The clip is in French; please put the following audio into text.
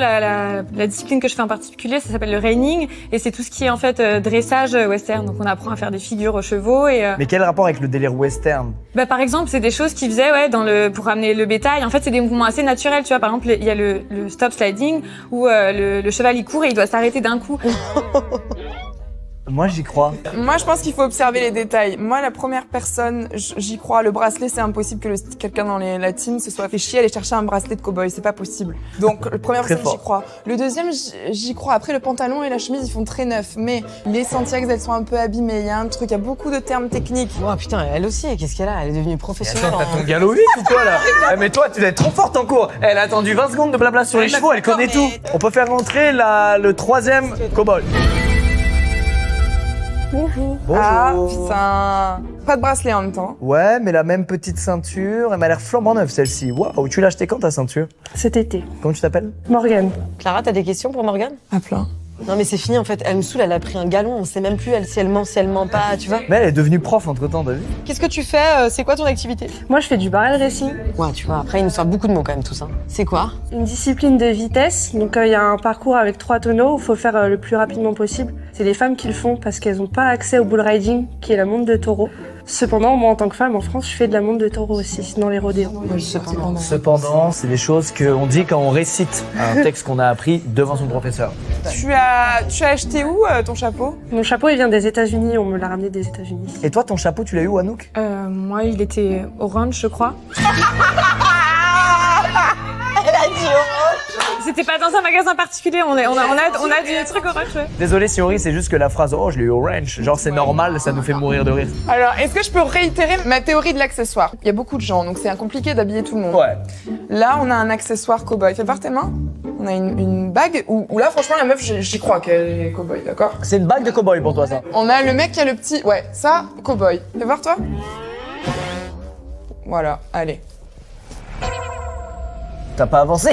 la discipline que je fais en particulier, ça s'appelle le reining, et c'est tout ce qui est en fait dressage western. Donc on apprend à faire des figures aux chevaux et. Mais quel rapport avec le délire western? Bah par exemple, c'est des choses qu'ils faisaient pour ramener le bétail. En fait, c'est des mouvements assez naturels, tu vois. Par exemple, il y a le stop sliding où le cheval il court et il doit s'arrêter d'un coup. Moi, j'y crois. Moi, je pense qu'il faut observer les détails. Moi, la première personne, j'y crois. Le bracelet, c'est impossible que quelqu'un dans la team se soit fait chier à aller chercher un bracelet de cow-boy. C'est pas possible. Donc, le premier personne, j'y crois. Le deuxième, j'y crois. Après, le pantalon et la chemise, ils font très neuf. Mais les Santiago, elles sont un peu abîmées. Il y a un truc, il y a beaucoup de termes techniques. Oh putain, elle aussi, qu'est-ce qu'elle a? Elle est devenue professionnelle. Attends, t'as ton galop 8 ou quoi là? Mais toi, tu dois être trop forte en cours. Elle a attendu 20 secondes de blabla sur les chevaux, elle connaît tout. On peut faire rentrer le troisième cow-boy. Bonjour. Bonjour. Ah, putain. Pas de bracelet en même temps. Ouais, mais la même petite ceinture. Elle m'a l'air flambant neuve celle-ci. Waouh, tu l'as achetée quand ta ceinture? Cet été. Comment tu t'appelles? Morgane. Clara, t'as des questions pour Morgane? À plein. Non mais c'est fini en fait, elle me saoule, elle a pris un galon, on sait même plus si elle ment, si elle ment pas, tu vois. Mais elle est devenue prof entre-temps, t'as vu? Qu'est-ce que tu fais? C'est quoi ton activité? Moi, je fais du barrel racing, Ouais, tu vois, après il nous sort beaucoup de mots quand même tout ça. C'est quoi? une discipline de vitesse. Donc, il y a un parcours avec 3 tonneaux où il faut faire le plus rapidement possible. C'est les femmes qui le font parce qu'elles n'ont pas accès au bull riding, qui est la monte de taureau. Cependant, moi, en tant que femme, en France, je fais de la monte de taureau aussi, dans les rodéos. Cependant, c'est des choses qu'on dit quand on récite un texte qu'on a appris devant son professeur. Tu as acheté où ton chapeau? Mon chapeau, il vient des États-Unis. On me l'a ramené des États-Unis. Et toi, ton chapeau, tu l'as eu où, Anouk? Moi, il était orange, je crois. Elle a dit C'était pas dans un magasin particulier. On a du truc orange. Ouais. Désolé si on rit, c'est juste que la phrase « Oh, je l'ai eu orange », genre c'est normal, ça nous fait mourir de rire. Alors, est-ce que je peux réitérer ma théorie de l'accessoire? Il y a beaucoup de gens, donc c'est compliqué d'habiller tout le monde. Ouais. Là, on a un accessoire cow-boy. Fais voir tes mains. On a une bague où là, franchement, la meuf, j'y crois qu'elle est cow-boy, d'accord? C'est une bague de cow-boy pour toi, ça. On a le mec qui a le petit... Ouais, ça, cow-boy. Fais voir, toi. Voilà, allez. T'as pas avancé?